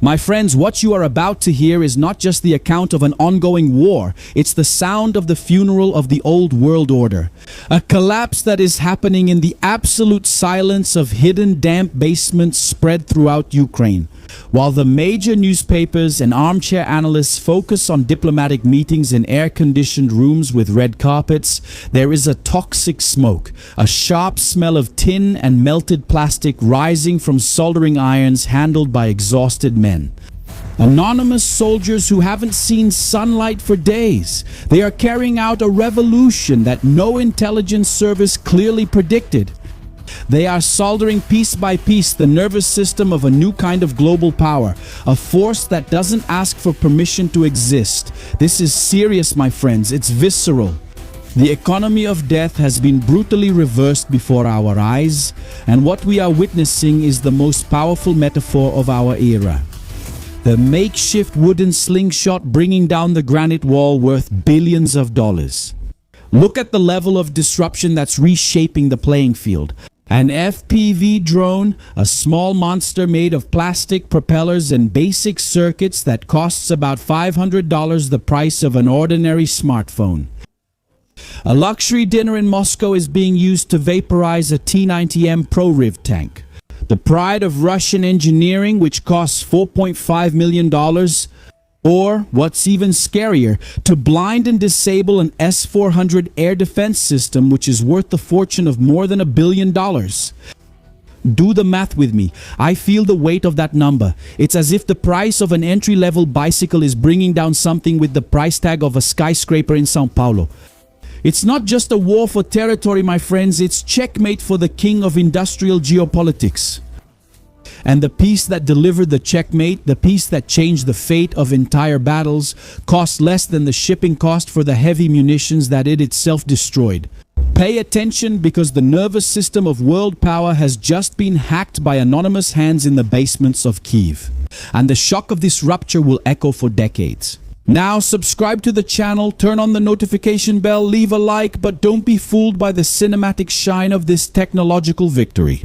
My friends, what you are about to hear is not just the account of an ongoing war, it's the sound of the funeral of the old world order. A collapse that is happening in the absolute silence of hidden damp basements spread throughout Ukraine. While the major newspapers and armchair analysts focus on diplomatic meetings in air-conditioned rooms with red carpets, there is a toxic smoke, a sharp smell of tin and melted plastic rising from soldering irons handled by exhausted men. Anonymous soldiers who haven't seen sunlight for days. They are carrying out a revolution that no intelligence service clearly predicted. They are soldering piece by piece the nervous system of a new kind of global power, a force that doesn't ask for permission to exist. This is serious, my friends. It's visceral. The economy of death has been brutally reversed before our eyes, and what we are witnessing is the most powerful metaphor of our era. The makeshift wooden slingshot bringing down the granite wall worth billions of dollars. Look at the level of disruption that's reshaping the playing field. An FPV drone, a small monster made of plastic propellers and basic circuits that costs about $500, the price of an ordinary smartphone. A luxury dinner in Moscow is being used to vaporize a T-90M ProRiv tank. The pride of Russian engineering, which costs $4.5 million. Or, what's even scarier, to blind and disable an S-400 air defense system which is worth the fortune of more than $1 billion. Do the math with me. I feel the weight of that number. It's as if the price of an entry-level bicycle is bringing down something with the price tag of a skyscraper in São Paulo. It's not just a war for territory, my friends. It's checkmate for the king of industrial geopolitics. And the piece that delivered the checkmate, the piece that changed the fate of entire battles, cost less than the shipping cost for the heavy munitions that it itself destroyed. Pay attention, because the nervous system of world power has just been hacked by anonymous hands in the basements of Kyiv. And the shock of this rupture will echo for decades. Now subscribe to the channel, turn on the notification bell, leave a like, but don't be fooled by the cinematic shine of this technological victory.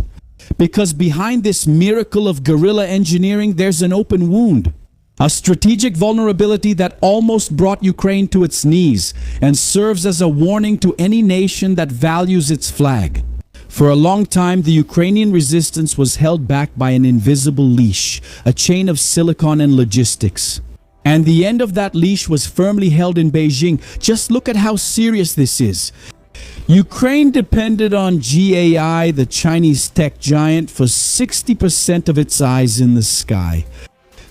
Because behind this miracle of guerrilla engineering, there's an open wound. A strategic vulnerability that almost brought Ukraine to its knees and serves as a warning to any nation that values its flag. For a long time, the Ukrainian resistance was held back by an invisible leash, a chain of silicon and logistics. And the end of that leash was firmly held in Beijing. Just look at how serious this is. Ukraine depended on GAI, the Chinese tech giant, for 60% of its eyes in the sky.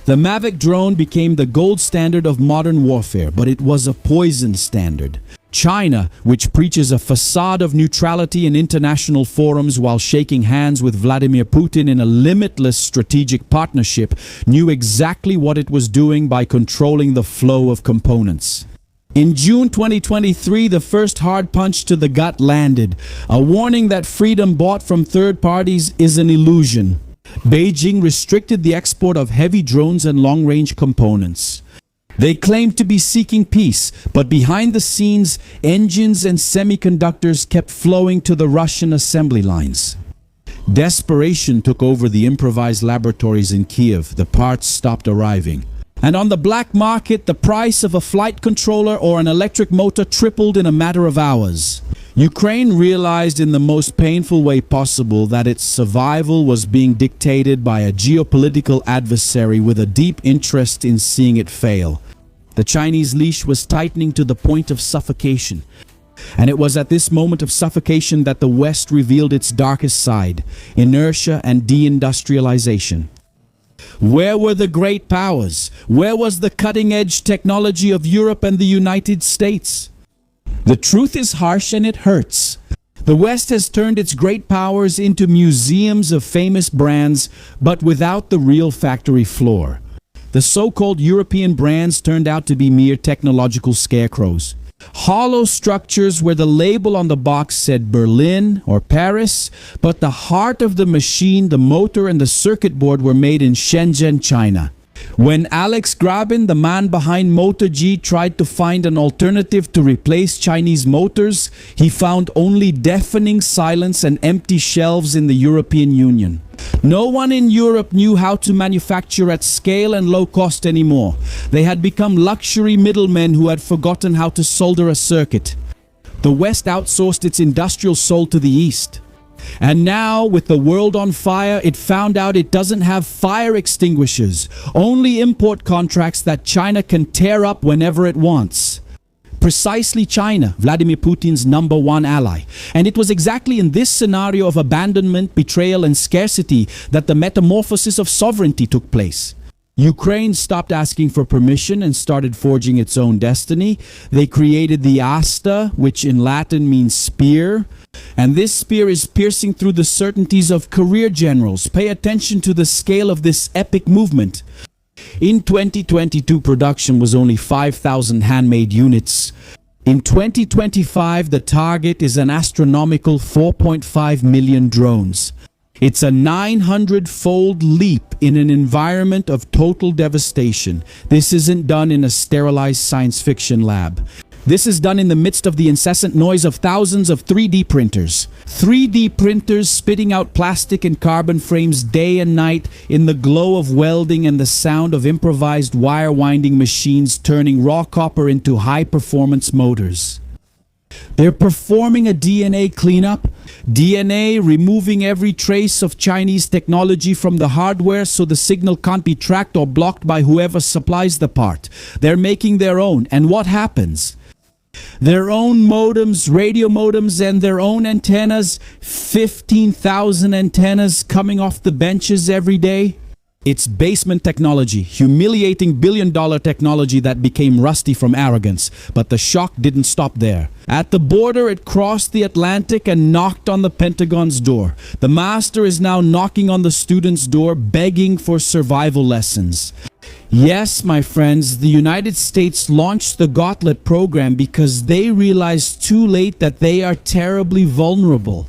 The Mavic drone became the gold standard of modern warfare, but it was a poison standard. China, which preaches a facade of neutrality in international forums while shaking hands with Vladimir Putin in a limitless strategic partnership, knew exactly what it was doing by controlling the flow of components. In June 2023, the first hard punch to the gut landed, a warning that freedom bought from third parties is an illusion. Beijing restricted the export of heavy drones and long-range components. They claimed to be seeking peace, but behind the scenes, engines and semiconductors kept flowing to the Russian assembly lines. Desperation took over the improvised laboratories in Kyiv. The parts stopped arriving. And on the black market, the price of a flight controller or an electric motor tripled in a matter of hours. Ukraine realized in the most painful way possible that its survival was being dictated by a geopolitical adversary with a deep interest in seeing it fail. The Chinese leash was tightening to the point of suffocation. And it was at this moment of suffocation that the West revealed its darkest side: inertia and deindustrialization. Where were the great powers? Where was the cutting-edge technology of Europe and the United States? The truth is harsh and it hurts. The West has turned its great powers into museums of famous brands, but without the real factory floor. The so-called European brands turned out to be mere technological scarecrows. Hollow structures where the label on the box said Berlin or Paris, but the heart of the machine, the motor and the circuit board were made in Shenzhen, China. When Alex Grabin, the man behind Motor G, tried to find an alternative to replace Chinese motors, he found only deafening silence and empty shelves in the European Union. No one in Europe knew how to manufacture at scale and low cost anymore. They had become luxury middlemen who had forgotten how to solder a circuit. The West outsourced its industrial soul to the East. And now, with the world on fire, it found out it doesn't have fire extinguishers, only import contracts that China can tear up whenever it wants. Precisely China, Vladimir Putin's number one ally. And it was exactly in this scenario of abandonment, betrayal, and scarcity that the metamorphosis of sovereignty took place. Ukraine stopped asking for permission and started forging its own destiny. They created the asta, which in Latin means spear. And this spear is piercing through the certainties of career generals. Pay attention to the scale of this epic movement. In 2022, production was only 5,000 handmade units. In 2025, the target is an astronomical 4.5 million drones. It's a 900-fold leap in an environment of total devastation. This isn't done in a sterilized science fiction lab. This is done in the midst of the incessant noise of thousands of 3D printers. 3D printers spitting out plastic and carbon frames day and night in the glow of welding and the sound of improvised wire winding machines turning raw copper into high-performance motors. They're performing a DNA cleanup. DNA removing every trace of Chinese technology from the hardware so the signal can't be tracked or blocked by whoever supplies the part. They're making their own. And what happens? Their own modems, radio modems, and their own antennas. 15,000 antennas coming off the benches every day. It's basement technology, humiliating billion-dollar technology that became rusty from arrogance. But the shock didn't stop there. At the border, it crossed the Atlantic and knocked on the Pentagon's door. The master is now knocking on the student's door, begging for survival lessons. Yes, my friends, the United States launched the Gauntlet program because they realized too late that they are terribly vulnerable.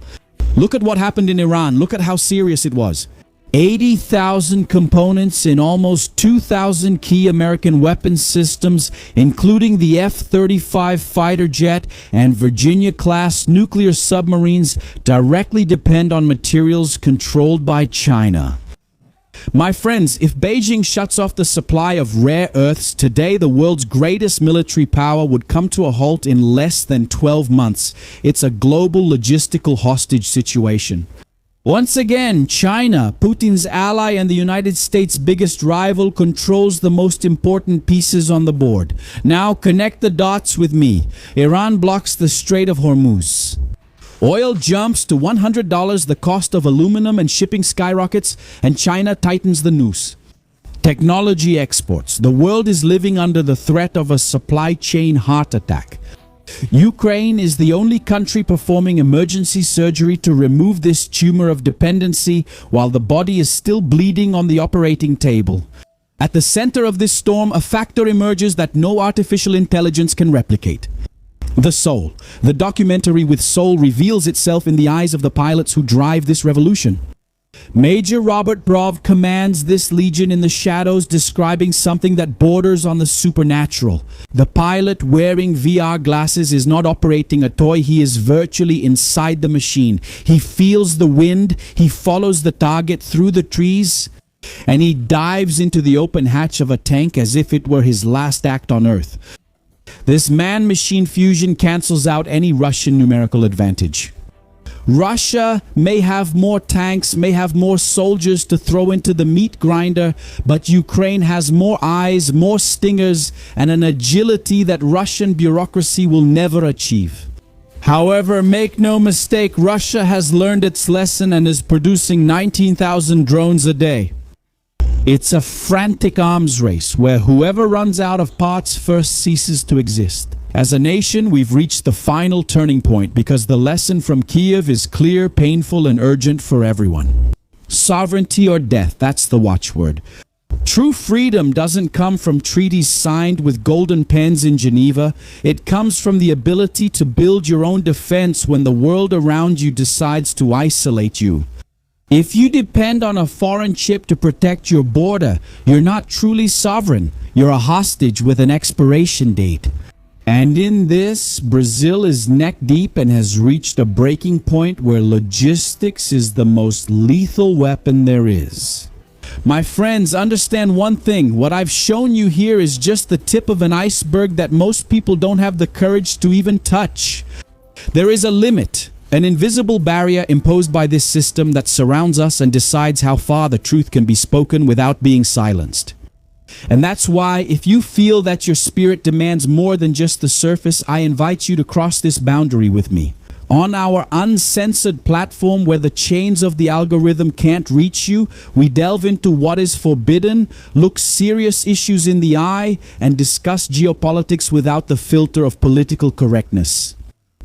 Look at what happened in Iran. Look at how serious it was. 80,000 components in almost 2,000 key American weapons systems, including the F-35 fighter jet and Virginia-class nuclear submarines, directly depend on materials controlled by China. My friends, if Beijing shuts off the supply of rare earths, today the world's greatest military power would come to a halt in less than 12 months. It's a global logistical hostage situation. Once again, China, Putin's ally and the United States' biggest rival, controls the most important pieces on the board. Now connect the dots with me. Iran blocks the Strait of Hormuz. Oil jumps to $100, the cost of aluminum and shipping skyrockets, and China tightens the noose. Technology exports. The world is living under the threat of a supply chain heart attack. Ukraine is the only country performing emergency surgery to remove this tumor of dependency while the body is still bleeding on the operating table. At the center of this storm, a factor emerges that no artificial intelligence can replicate. The soul. The documentary with soul reveals itself in the eyes of the pilots who drive this revolution. Major Robert Brov commands this legion in the shadows, describing something that borders on the supernatural. The pilot wearing VR glasses is not operating a toy, he is virtually inside the machine. He feels the wind, he follows the target through the trees, and he dives into the open hatch of a tank as if it were his last act on Earth. This man-machine fusion cancels out any Russian numerical advantage. Russia may have more tanks, may have more soldiers to throw into the meat grinder, but Ukraine has more eyes, more stingers, and an agility that Russian bureaucracy will never achieve. However, make no mistake, Russia has learned its lesson and is producing 19,000 drones a day. It's a frantic arms race where whoever runs out of parts first ceases to exist. As a nation, we've reached the final turning point because the lesson from Kiev is clear, painful, and urgent for everyone. Sovereignty or death, that's the watchword. True freedom doesn't come from treaties signed with golden pens in Geneva. It comes from the ability to build your own defense when the world around you decides to isolate you. If you depend on a foreign chip to protect your border, you're not truly sovereign. You're a hostage with an expiration date. And in this, Brazil is neck deep and has reached a breaking point where logistics is the most lethal weapon there is. My friends, understand one thing. What I've shown you here is just the tip of an iceberg that most people don't have the courage to even touch. There is a limit, an invisible barrier imposed by this system that surrounds us and decides how far the truth can be spoken without being silenced. And that's why, if you feel that your spirit demands more than just the surface, I invite you to cross this boundary with me. On our uncensored platform where the chains of the algorithm can't reach you, we delve into what is forbidden, look serious issues in the eye, and discuss geopolitics without the filter of political correctness.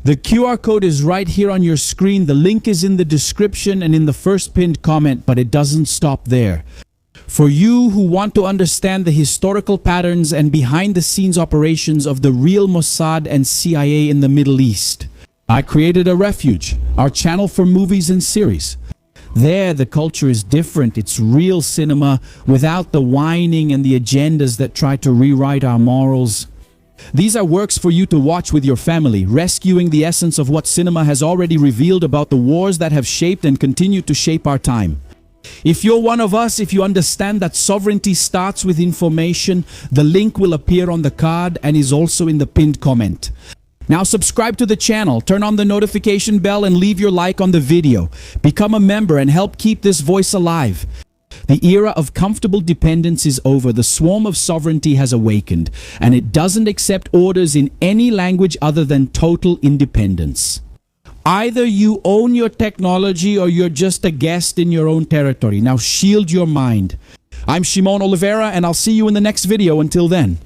The QR code is right here on your screen. The link is in the description and in the first pinned comment, but it doesn't stop there. For you who want to understand the historical patterns and behind-the-scenes operations of the real Mossad and CIA in the Middle East, I created a refuge, our channel for movies and series. There, the culture is different. It's real cinema without the whining and the agendas that try to rewrite our morals. These are works for you to watch with your family, rescuing the essence of what cinema has already revealed about the wars that have shaped and continue to shape our time. If you're one of us, if you understand that sovereignty starts with information, the link will appear on the card and is also in the pinned comment. Now subscribe to the channel, turn on the notification bell and leave your like on the video. Become a member and help keep this voice alive. The era of comfortable dependence is over. The swarm of sovereignty has awakened, and it doesn't accept orders in any language other than total independence. Either you own your technology or you're just a guest in your own territory. Now shield your mind. I'm Shimon Oliveira, and I'll see you in the next video. Until then.